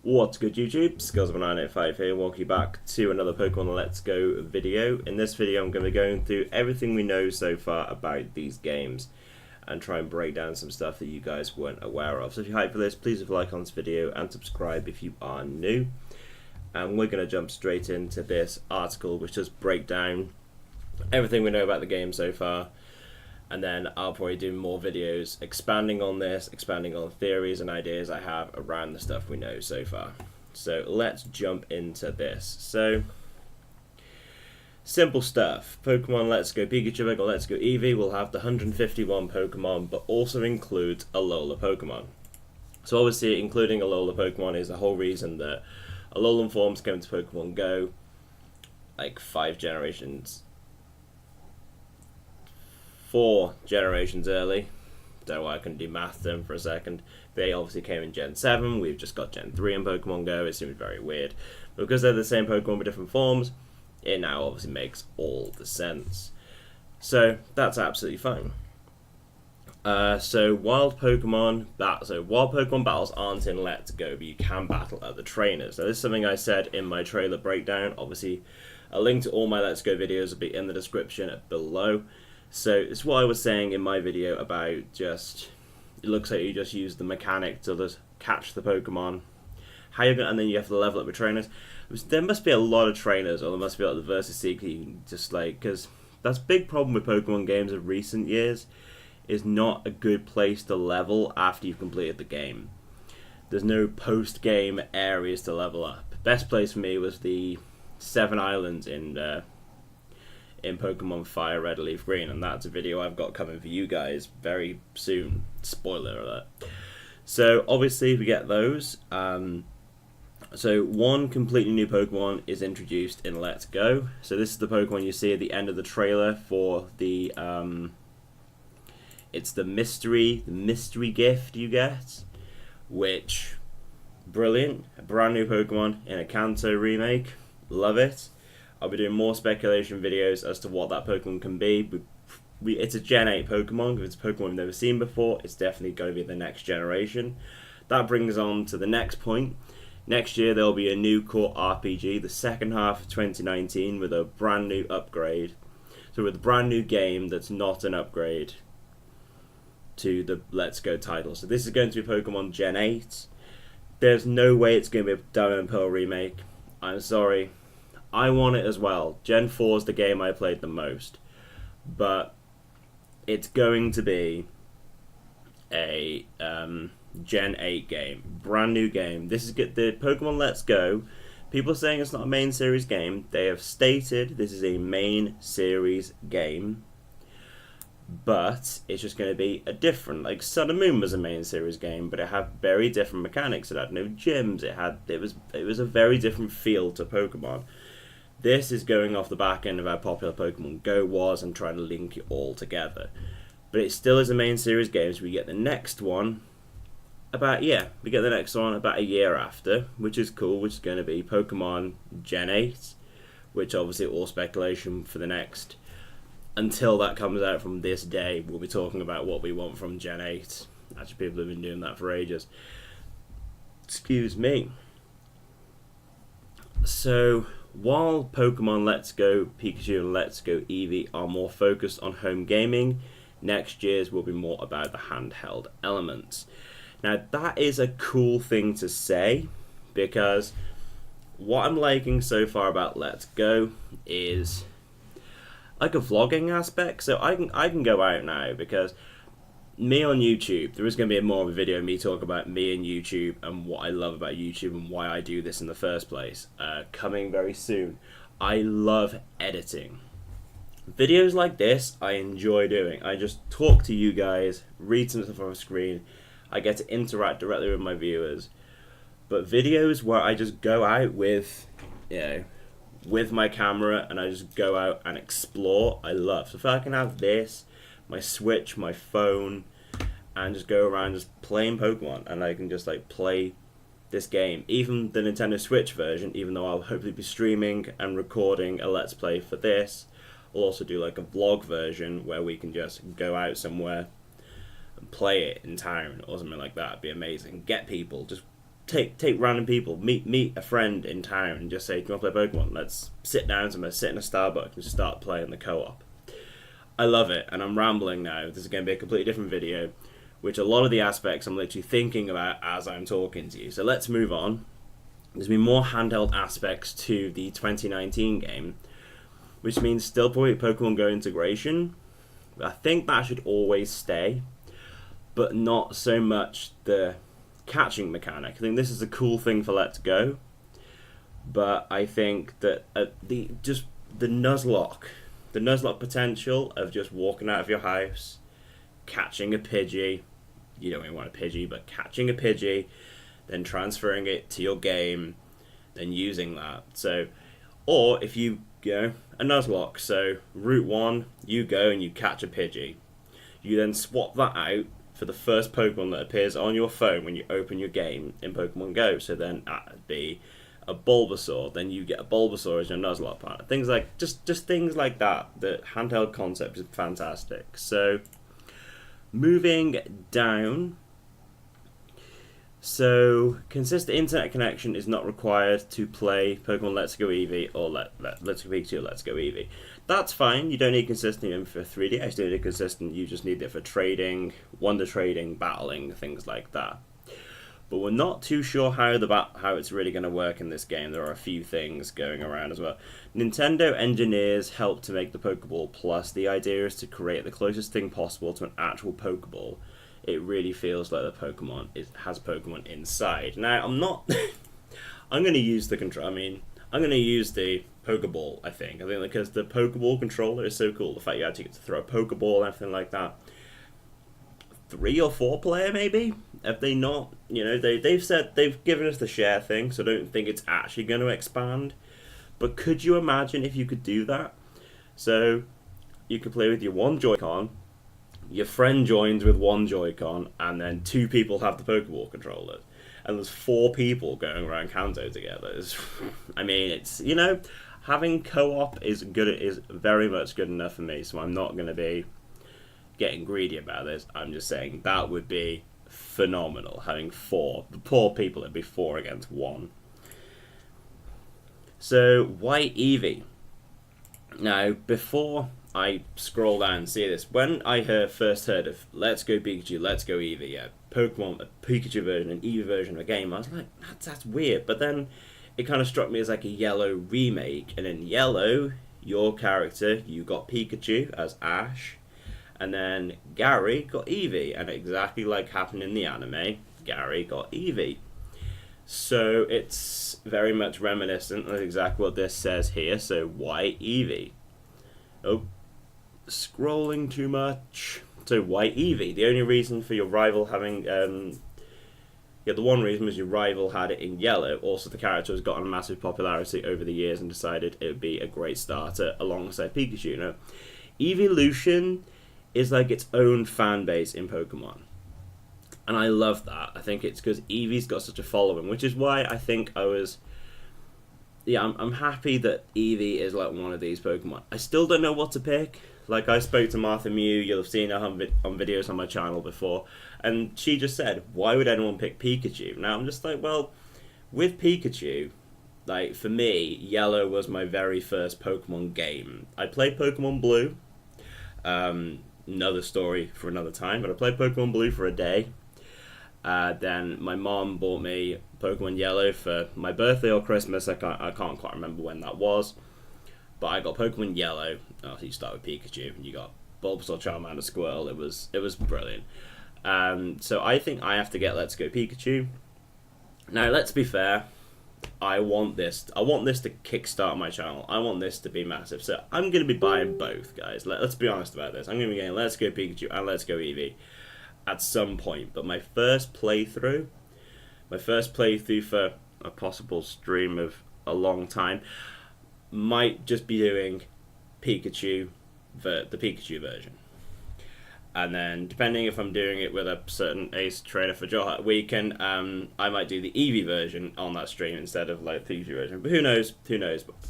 What's good YouTube? SKILZIN1985 here, welcome back to another Pokemon Let's Go video. In this video I'm going to be going through everything we know so far about these games and try and break down some stuff that you guys weren't aware of. So if you're hyped for this, please leave a like on this video and subscribe if you are new. And we're going to jump straight into this article which does break down everything we know about the game so far. And then I'll probably do more videos expanding on this, expanding on theories and ideas I have around the stuff we know so far. So let's jump into this. So, simple stuff. Pokemon Let's Go Pikachu or Let's Go Eevee will have the 151 Pokemon, but also includes Alola Pokemon. So obviously including Alola Pokemon is the whole reason that Alolan forms came to Pokemon Go like 4 generations early. Don't know why I couldn't do math then for a second. They obviously came in Gen 7, we've just got Gen 3 in Pokemon Go, it seems very weird. But because they're the same Pokemon with different forms, it now obviously makes all the sense. So that's absolutely fine. So wild Pokemon battles aren't in Let's Go, but you can battle other trainers. Now this is something I said in my trailer breakdown. Obviously a link to all my Let's Go videos will be in the description below. So it's what I was saying in my video about just, it looks like you just use the mechanic to just catch the Pokemon. How you're gonna, and then you have to level up with trainers. There must be a lot of trainers, or there must be like the Versus Seeker, you can just like, because that's a big problem with Pokemon games of recent years, is not a good place to level after you've completed the game. There's no post-game areas to level up. Best place for me was the 7 Islands in Pokemon Fire Red, Leaf Green, and that's a video I've got coming for you guys very soon. Spoiler alert. So obviously we get those. So one completely new Pokemon is introduced in Let's Go. So this is the Pokemon you see at the end of the trailer for the it's the mystery gift you get, which brilliant, a brand new Pokemon in a Kanto remake. Love it. I'll be doing more speculation videos as to what that Pokemon can be. It's a Gen 8 Pokemon. If it's a Pokemon we've never seen before, it's definitely going to be the next generation. That brings on to the next point. Next year there will be a new core RPG, the second half of 2019, with a brand new upgrade. So with a brand new game that's not an upgrade to the Let's Go title. So this is going to be Pokemon Gen 8. There's no way it's going to be a Diamond and Pearl remake. I'm sorry. I want it as well. Gen 4 is the game I played the most. But it's going to be a Gen 8 game. Brand new game. This is the Pokemon Let's Go. People are saying it's not a main series game. They have stated this is a main series game. But it's just going to be a different, like Sun and Moon was a main series game, but it had very different mechanics. It had no gyms. It was a very different feel to Pokemon. This is going off the back end of how popular Pokemon Go was and trying to link it all together. But it still is a main series game, so we get the next one about a year after, which is cool, which is going to be Pokemon Gen 8, which obviously all speculation for the next, until that comes out from this day, we'll be talking about what we want from Gen 8. Actually, people have been doing that for ages. Excuse me. So, while Pokemon Let's Go Pikachu and Let's Go Eevee are more focused on home gaming, next year's will be more about the handheld elements. Now that is a cool thing to say, because what I'm liking so far about Let's Go is like a vlogging aspect. So I can go out now, because me on YouTube, there is going to be more of a video of me talking about me and YouTube and what I love about YouTube and why I do this in the first place, coming very soon. I love editing. Videos like this I enjoy doing. I just talk to you guys, read some stuff on the screen, I get to interact directly with my viewers. But videos where I just go out with, with my camera and I just go out and explore, I love. So if I can have this, my Switch, my phone, and just go around just playing Pokemon, and I can just like play this game. Even the Nintendo Switch version, even though I'll hopefully be streaming and recording a Let's Play for this, I'll also do like a vlog version where we can just go out somewhere and play it in town or something like that. It'd be amazing. Get people, just take random people, meet a friend in town and just say, do you want to play Pokemon? Let's sit down somewhere, sit in a Starbucks and just start playing the co-op. I love it, and I'm rambling now. This is going to be a completely different video, which a lot of the aspects I'm literally thinking about as I'm talking to you. So let's move on. There's been more handheld aspects to the 2019 game, which means still probably Pokemon Go integration. I think that should always stay, but not so much the catching mechanic. I think this is a cool thing for Let's Go, but I think that the Nuzlocke potential of just walking out of your house, catching a Pidgey, you don't even want a Pidgey, but catching a Pidgey, then transferring it to your game, then using that. So, or if you go a Nuzlocke, so Route 1, you go and you catch a Pidgey. You then swap that out for the first Pokemon that appears on your phone when you open your game in Pokemon Go. So then that'd be a Bulbasaur, then you get a Bulbasaur as your Nuzlocke partner. Things like, just things like that. The handheld concept is fantastic. So, moving down. So, consistent internet connection is not required to play Pokemon Let's Go Eevee or Let's Go Pikachu or Let's Go Eevee. That's fine, you don't need consistent for 3DS, you don't need consistent, you just need it for trading, wonder trading, battling, things like that. But we're not too sure how it's really going to work in this game. There are a few things going around as well. Nintendo engineers helped to make the Pokeball Plus. The idea is to create the closest thing possible to an actual Pokeball. It really feels like the Pokemon has Pokemon inside. Now, I'm not... I'm going to use the control... I'm going to use the Pokeball, I think. Because the Pokeball controller is so cool. The fact you actually get to throw a Pokeball and everything like that. 3 or 4 player, maybe? Have they not? You know, they've said... They've given us the share thing, so I don't think it's actually going to expand. But could you imagine if you could do that? So, you could play with your one Joy-Con... Your friend joins with one Joy-Con, and then 2 people have the Pokeball controller. And there's 4 people going around Kanto together. It's, you know, having co-op is very much good enough for me, so I'm not going to be getting greedy about this. I'm just saying that would be phenomenal, having 4. The poor people, it'd be 4 against 1. So, why Eevee? Now, before I scroll down and see this, when I first heard of Let's Go Pikachu, Let's Go Eevee, a Pikachu version, an Eevee version of a game, I was like, that's weird. But then it kind of struck me as like a Yellow remake, and in Yellow, your character, you got Pikachu as Ash, and then Gary got Eevee, and exactly like happened in the anime, Gary got Eevee. So it's very much reminiscent of exactly what this says here, so why Eevee? Oh, scrolling too much. So why Eevee? The only reason for your rival having... the one reason was your rival had it in Yellow. Also, the character has gotten massive popularity over the years and decided it would be a great starter alongside Pikachu. You know? Evolution is like its own fan base in Pokemon. And I love that. I think it's because Eevee's got such a following, which is why I think I was... Yeah, I'm happy that Eevee is like one of these Pokemon. I still don't know what to pick. Like, I spoke to Martha Mew, you'll have seen her on videos on my channel before, and she just said, why would anyone pick Pikachu? Now, I'm just like, well, with Pikachu, like, for me, Yellow was my very first Pokemon game. I played Pokemon Blue, another story for another time, but I played Pokemon Blue for a day. Then my mom bought me Pokemon Yellow for my birthday or Christmas. I can't quite remember when that was. But I got Pokemon Yellow. Oh, so you start with Pikachu, and you got Bulbasaur, Charmander, Squirtle. It was brilliant. So I think I have to get Let's Go Pikachu. Now, let's be fair. I want this to kickstart my channel. I want this to be massive. So I'm going to be buying both, guys. Let's be honest about this. I'm going to be getting Let's Go Pikachu and Let's Go Eevee at some point. But my first playthrough for a possible stream of a long time, might just be doing Pikachu, the Pikachu version. And then, depending if I'm doing it with a certain ace trainer for Johart Weekend, I might do the Eevee version on that stream instead of like the Pikachu version. But who knows? But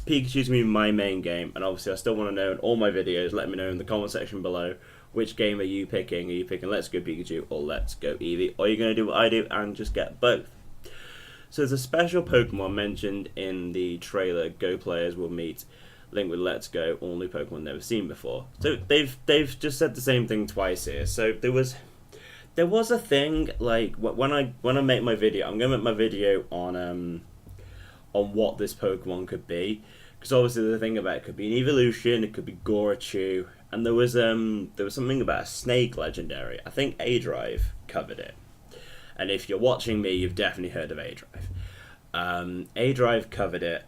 Pikachu's going to be my main game, and obviously I still want to know in all my videos, let me know in the comment section below, which game are you picking? Are you picking Let's Go Pikachu or Let's Go Eevee? Or are you going to do what I do and just get both? So there's a special Pokemon mentioned in the trailer. Go players will meet Link with Let's Go, all new Pokemon never seen before. So they've just said the same thing twice here. So there was a thing like when I make my video, I'm gonna make my video on what this Pokemon could be, because obviously the thing about it could be an evolution, it could be Gorachu, and there was something about a snake legendary. I think A-Drive covered it, and if you're watching me, you've definitely heard of A-Drive. A-Drive covered it,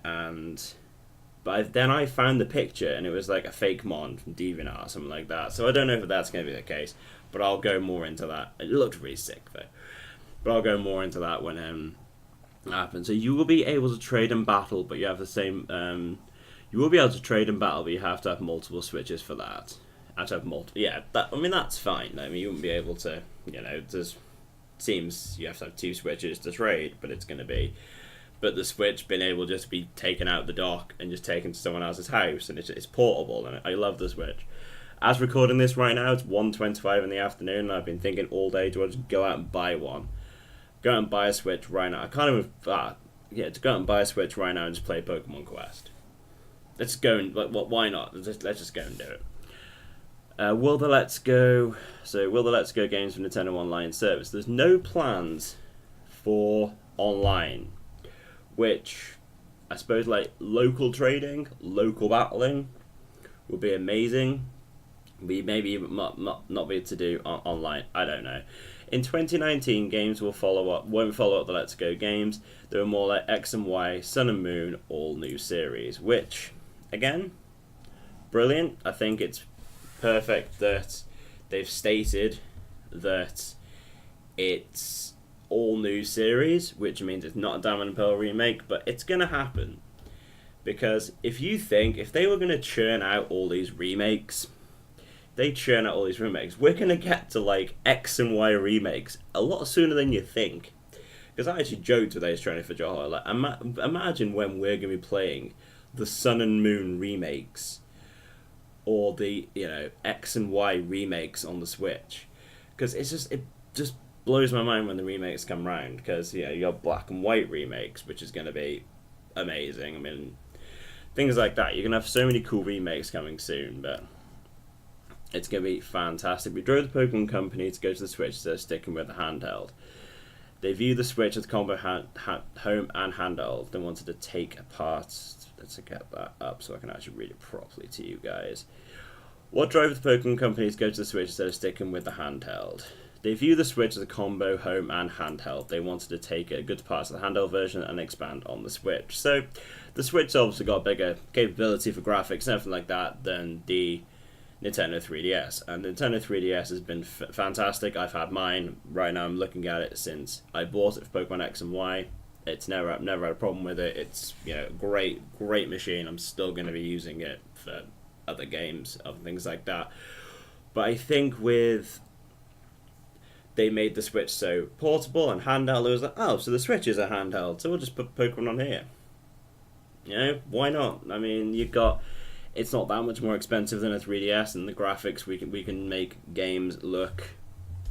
but then I found the picture, and it was like a fake mon from DeviantArt or something like that. So I don't know if that's going to be the case, but I'll go more into that. It looked really sick though, but I'll go more into that when happens. So you will be able to trade and battle, but you have the same. You will be able to trade and battle, but you have to have multiple switches for that. Have to have multiple. Yeah, I mean that's fine. I mean you wouldn't be able to. There's seems you have to have 2 switches to trade, but it's going to be. But the Switch being able just to be taken out the dock and just taken to someone else's house, and it's portable, and I love the Switch. As recording this right now, it's 1:25 in the afternoon, and I've been thinking all day, do I just go out and buy one? Go out and buy a Switch right now. I can't even, to go out and buy a Switch right now and just play Pokemon Quest. Let's go and, why not? Let's just go and do it. Will the Let's Go games from Nintendo Online service? There's no plans for online, which I suppose like local trading, local battling would be amazing. We maybe even not be able to do online. I don't know. In 2019, games won't follow up the Let's Go games. They were more like X and Y, Sun and Moon, all new series, which again, brilliant. I think it's perfect that they've stated that it's all new series, which means it's not a Diamond and Pearl remake, but it's gonna happen. Because if they were gonna churn out all these remakes, we're gonna get to like X and Y remakes a lot sooner than you think. Because I actually joked with Ace Trainer for Johor, like imagine when we're gonna be playing the Sun and Moon remakes, or the X and Y remakes on the Switch, because it just blows my mind when the remakes come round, because you have Black and White remakes, which is going to be amazing. I mean, things like that. You're going to have so many cool remakes coming soon, but it's going to be fantastic. We drove the Pokemon Company to go to the Switch, so they're sticking with the handheld. They view the Switch as combo home and handheld. They wanted to take apart. Let's get that up so I can actually read it properly to you guys. What drove the Pokemon Company to go to the Switch instead of sticking with the handheld? They view the Switch as a combo home and handheld. They wanted to take good parts of the handheld version and expand on the Switch. So the Switch obviously got bigger capability for graphics and everything like that than the Nintendo 3DS. And the Nintendo 3DS has been fantastic. I've had mine. Right now I'm looking at it since I bought it for Pokemon X and Y. It's never had a problem with it. It's great machine. I'm still going to be using it for other games, other things like that. But I think they made the Switch so portable and handheld, it was like, oh, so the Switch is a handheld, so we'll just put Pokemon on here. Why not? I mean, it's not that much more expensive than a 3DS, and the graphics, we can make games look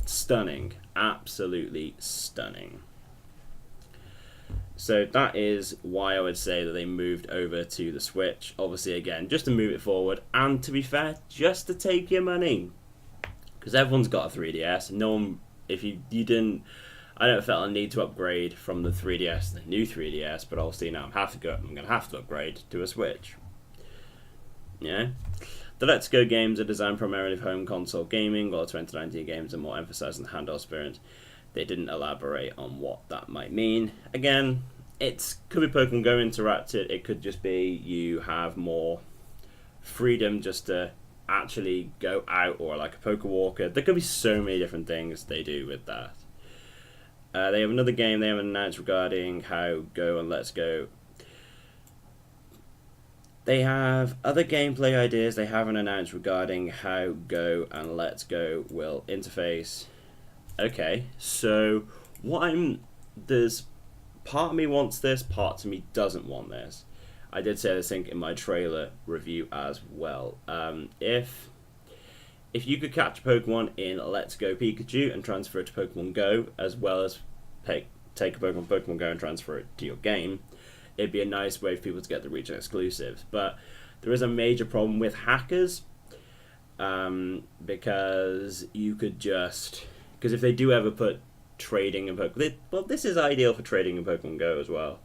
stunning. Absolutely stunning. So that is why I would say that they moved over to the Switch. Obviously, again, just to move it forward, and to be fair, just to take your money. Because everyone's got a 3DS. No one, if you didn't, I don't feel a need to upgrade from the 3DS to the new 3DS, but obviously now I'm going to have to upgrade to a Switch. The Let's Go games are designed primarily for home console gaming, while the 2019 games are more emphasizing the handheld experience. They didn't elaborate on what that might mean. Again, it could be Pokemon Go interacted. It could just be you have more freedom just to actually go out, or like a Pokewalker. There could be so many different things they do with that. They have another game they haven't announced regarding how Go and Let's Go. They have other gameplay ideas they haven't announced regarding how Go and Let's Go will interface. Okay, so there's part of me wants this, part of me doesn't want this. I did say this thing in my trailer review as well. If you could catch a Pokemon in Let's Go Pikachu and transfer it to Pokemon Go, as well as take a Pokemon from Pokemon Go and transfer it to your game, it'd be a nice way for people to get the region exclusives. But there is a major problem with hackers, because you could just... Because if they do ever put trading in Pokemon... Well, this is ideal for trading in Pokemon Go as well.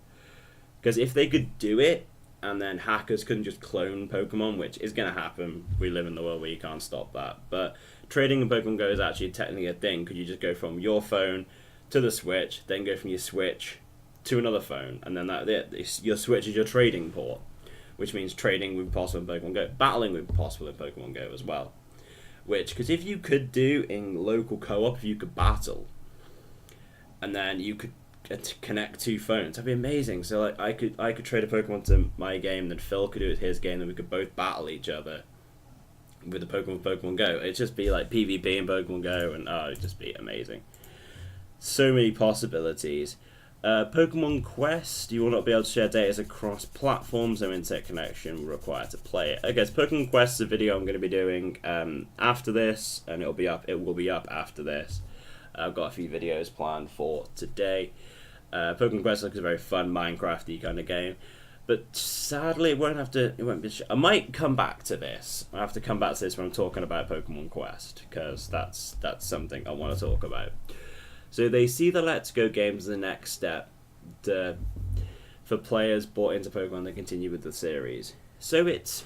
Because if they could do it, and then hackers couldn't just clone Pokemon, which is going to happen. We live in the world where you can't stop that. But trading in Pokemon Go is actually technically a thing. Could you just go from your phone to the Switch, then go from your Switch to another phone, and then your Switch is your trading port, which means trading would be possible in Pokemon Go. Battling would be possible in Pokemon Go as well. Because if you could do in local co-op, if you could battle, and then you could connect two phones, that'd be amazing. So like I could trade a Pokemon to my game, then Phil could do it with his game, then we could both battle each other with the Pokemon Go. It'd just be like PvP in Pokemon Go, and it'd just be amazing. So many possibilities. Pokemon Quest, you will not be able to share data across platforms, no internet connection required to play it. Okay, so Pokemon Quest is a video I'm going to be doing after this, and it will be up after this. I've got a few videos planned for today. Pokemon Quest looks a very fun Minecraft-y kind of game, but sadly it won't be. I might come back to this. I have to come back to this when I'm talking about Pokemon Quest, because that's something I want to talk about. So they see the Let's Go games as the next step for players bought into Pokemon to continue with the series. So it's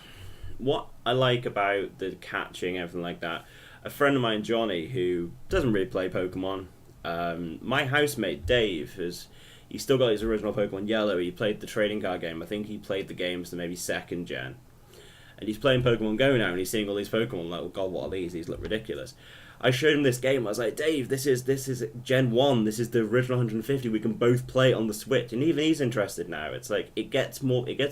what I like about the catching, everything like that. A friend of mine, Johnny, who doesn't really play Pokemon, my housemate Dave, he's still got his original Pokemon Yellow. He played the trading card game. I think he played the games to maybe 2nd gen. And he's playing Pokemon Go now, and he's seeing all these Pokemon, like, oh god, what are these? These look ridiculous. I showed him this game. I was like, Dave, this is Gen 1. This is the original 150. We can both play it on the Switch. And even he's interested now. It's like, it gets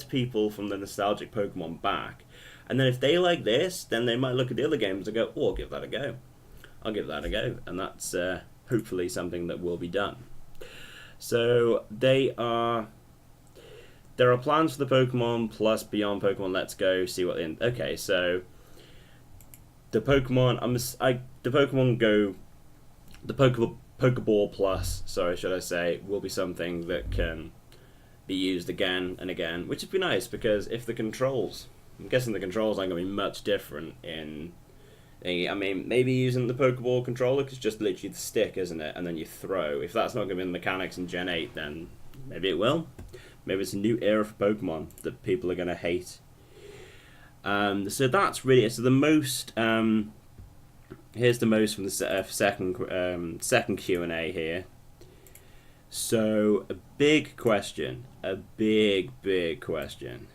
people from the nostalgic Pokemon back. And then if they like this, then they might look at the other games and go, oh, I'll give that a go. And that's hopefully something that will be done. So there are plans for the Pokemon Plus Beyond Pokemon Let's Go. See what okay, so the Pokemon Pokeball Plus, should I say, will be something that can be used again and again, which would be nice, because if the controls, I'm guessing the controls aren't going to be much different I mean, maybe using the Pokeball controller, because it's just literally the stick, isn't it? And then you throw. If that's not going to be the mechanics in Gen 8, then maybe it will. Maybe it's a new era for Pokemon that people are going to hate. So that's really it. So the most... here's the most from the second Q&A here. So, a big question. A big question.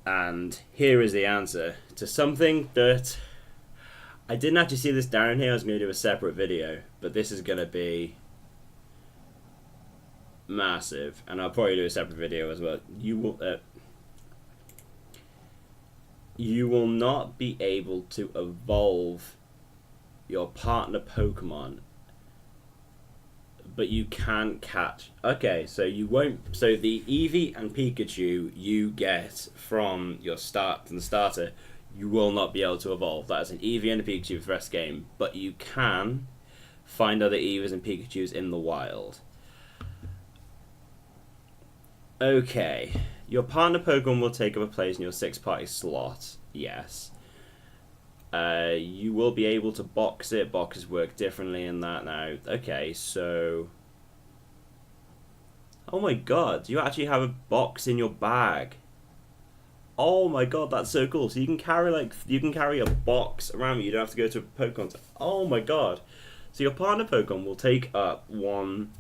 And here is the answer to something that I didn't actually see this down here. I was going to do a separate video, but this is going to be massive, and I'll probably do a separate video as well. You will not be able to evolve your partner Pokemon, but you can catch. Okay, so you won't. So the Eevee and Pikachu you get from the starter, you will not be able to evolve. That is an Eevee and a Pikachu for the rest of the game, but you can find other Eevees and Pikachus in the wild. Okay, your partner Pokemon will take up a place in your 6-party slot. Yes. You will be able to box it. Boxes work differently in that now. Okay, so... Oh my god, you actually have a box in your bag. Oh my god, that's so cool. So you can carry a box around you. You don't have to go to a Pokemon. Oh my god. So your partner Pokemon will take up one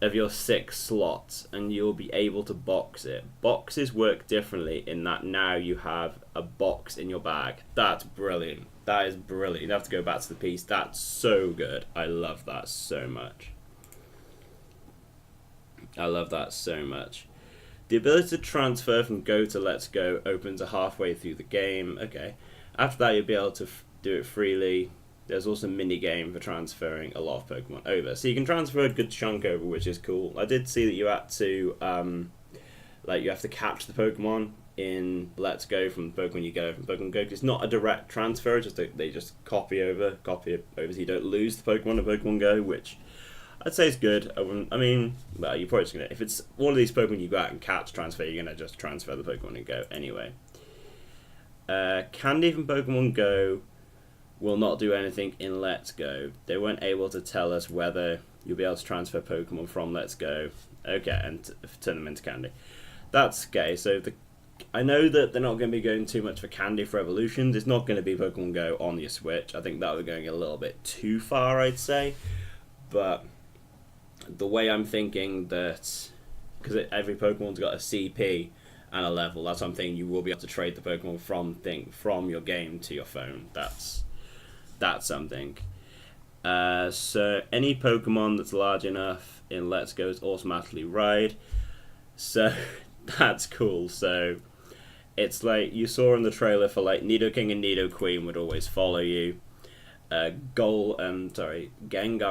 of your 6 slots, and you'll be able to box it. Boxes work differently in that now you have a box in your bag. That's brilliant. That is brilliant. You have to go back to the piece. That's so good. I love that so much. I love that so much. The ability to transfer from Go to Let's Go opens halfway through the game. Okay. After that, you'll be able to do it freely. There's also a mini-game for transferring a lot of Pokemon over. So you can transfer a good chunk over, which is cool. I did see that you had to, you have to catch the Pokemon in Let's Go from Pokemon you get from Pokemon Go. It's not a direct transfer, they just copy over so you don't lose the Pokemon in Pokemon Go, which I'd say is good. I mean, well, you're probably just gonna, if it's one of these Pokemon you go out and catch transfer, you're gonna just transfer the Pokemon and Go anyway. Candy from Pokemon Go will not do anything in Let's Go. They weren't able to tell us whether you'll be able to transfer Pokemon from Let's Go. Okay, and turn them into Candy. That's okay. So I know that they're not going to be going too much for Candy for evolutions. It's not going to be Pokemon Go on your Switch. I think that would be going a little bit too far, I'd say. But the way I'm thinking that, because every Pokemon's got a CP and a level, that's what I'm thinking. You will be able to trade the Pokemon from your game to your phone. That's something. So any Pokemon that's large enough in Let's Go is automatically ride. So that's cool. So it's like you saw in the trailer for like Nidoking and Nidoqueen would always follow you. Gengar,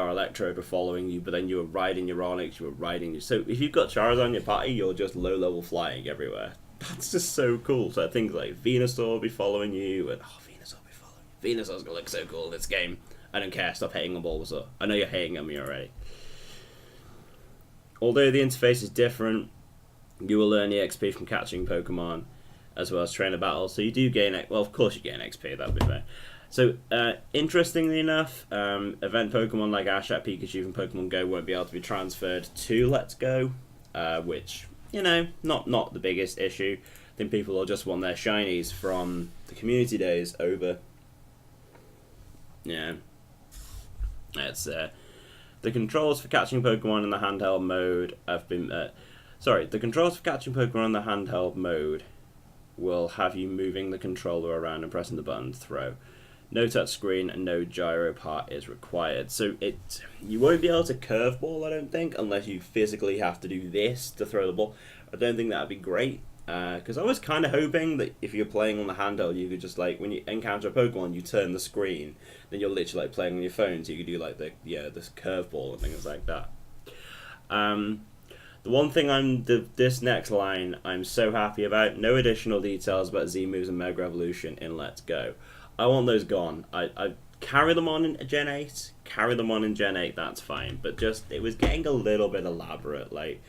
Electrode were following you, but then you were riding your Onix, so if you've got Charizard on your party, you're just low level flying everywhere. That's just so cool. So things like Venusaur will be following you, and Venusaur will be following you. Venusaur's gonna look so cool in this game. I don't care, stop hating on Bulbasaur. I know you're hating on me already. Although the interface is different, you will earn the XP from catching Pokemon, as well as trainer battles, so you do gain, well of course you gain XP, that would be fair. So, interestingly enough, event Pokemon like Ashak, Pikachu from Pokemon Go won't be able to be transferred to Let's Go, which, you know, not the biggest issue. I think people will just want their shinies from the community days over. Yeah. It's, the controls for catching Pokemon in the handheld mode have been, the controls for catching Pokemon in the handheld mode will have you moving the controller around and pressing the button to throw. No touchscreen and no gyro part is required. So you won't be able to curveball, I don't think, unless you physically have to do this to throw the ball. I don't think that would be great, because I was kind of hoping that if you're playing on the handheld, you could just, like, when you encounter a Pokemon, you turn the screen, then you're literally like playing on your phone, so you could do like this curveball and things like that. The one thing this next line I'm so happy about, no additional details about Z moves and Mega Evolution in Let's Go. I want those gone. I carry them on in Gen 8, that's fine, but just, it was getting a little bit elaborate. Like,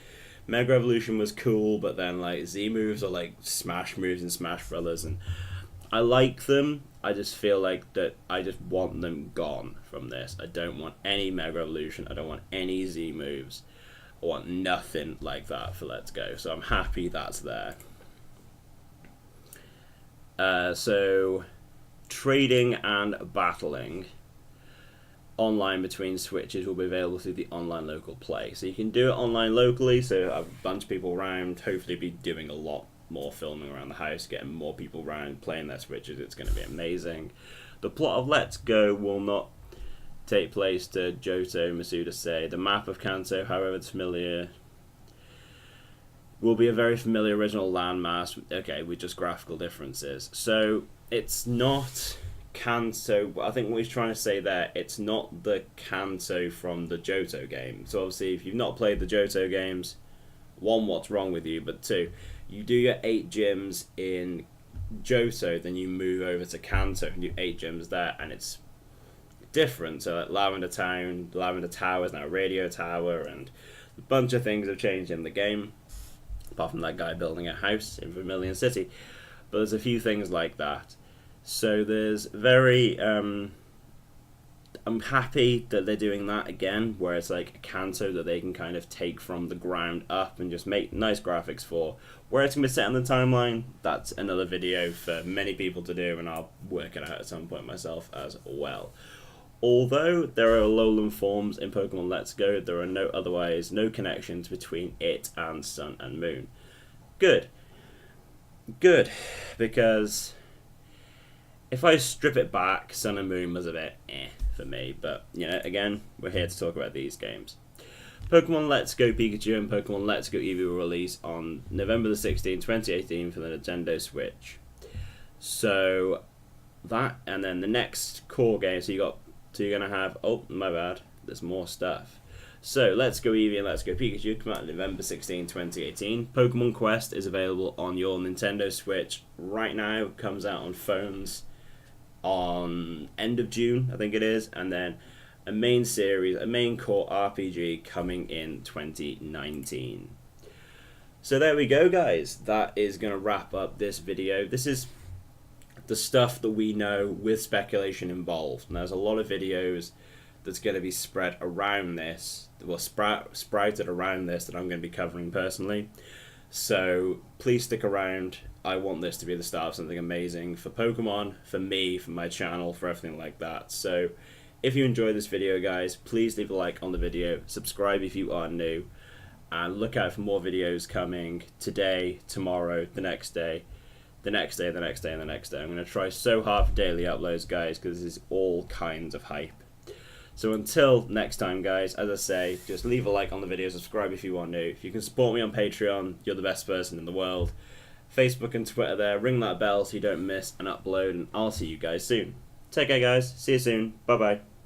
Mega Evolution was cool, but then like Z moves are like Smash moves in Smash Brothers, and I like them, I just feel like that I just want them gone from this. I don't want any Mega Evolution, I don't want any Z moves, I want nothing like that for Let's Go, so I'm happy that's there. So trading and battling online between Switches will be available through the online local play. So you can do it online locally, so a bunch of people around, hopefully be doing a lot more filming around the house, getting more people around playing their Switches. It's going to be amazing. The plot of Let's Go will not take place to Johto, Masuda say. The map of Kanto, however it's familiar, will be a very familiar original landmass, okay, with just graphical differences. So it's not Kanto, I think what he's trying to say there, it's not the Kanto from the Johto game. So obviously if you've not played the Johto games, one, what's wrong with you, but two, you do your 8 gyms in Johto, then you move over to Kanto and do 8 gyms there, and it's different. So like Lavender Tower is now a radio tower, and a bunch of things have changed in the game, apart from that guy building a house in Vermilion City. But there's a few things like that. So there's very, I'm happy that they're doing that again, where it's like a Kanto that they can kind of take from the ground up and just make nice graphics for. Where it's going to be set on the timeline, that's another video for many people to do, and I'll work it out at some point myself as well. Although there are Alolan forms in Pokemon Let's Go, there are otherwise no connections between it and Sun and Moon. Good. Good, because if I strip it back, Sun and Moon was a bit for me, but, you know, again, we're here to talk about these games. Pokemon Let's Go Pikachu and Pokemon Let's Go Eevee will release on November the 16th, 2018 for the Nintendo Switch. So, that, and then the next core game, so you're going to have, oh, my bad, there's more stuff. So let's go Eevee and let's go Pikachu come out November 16, 2018. Pokemon Quest is available on your Nintendo Switch right now. Comes out on phones on end of June, I think it is, and then a main series, a main core RPG coming in 2019. So there we go, guys. That is going to wrap up this video. This is the stuff that we know with speculation involved. And there's a lot of videos that's going to be spread around this, well, sprouted around this, that I'm going to be covering personally. So please stick around. I want this to be the start of something amazing for Pokemon, for me, for my channel, for everything like that. So if you enjoyed this video, guys, please leave a like on the video, subscribe if you are new, and look out for more videos coming today, tomorrow, the next day, the next day, the next day, and the next day. I'm going to try so hard for daily uploads, guys, because this is all kinds of hype. So until next time, guys, as I say, just leave a like on the video, subscribe if you are new. If you can support me on Patreon, you're the best person in the world. Facebook and Twitter there, ring that bell so you don't miss an upload, and I'll see you guys soon. Take care, guys. See you soon. Bye-bye.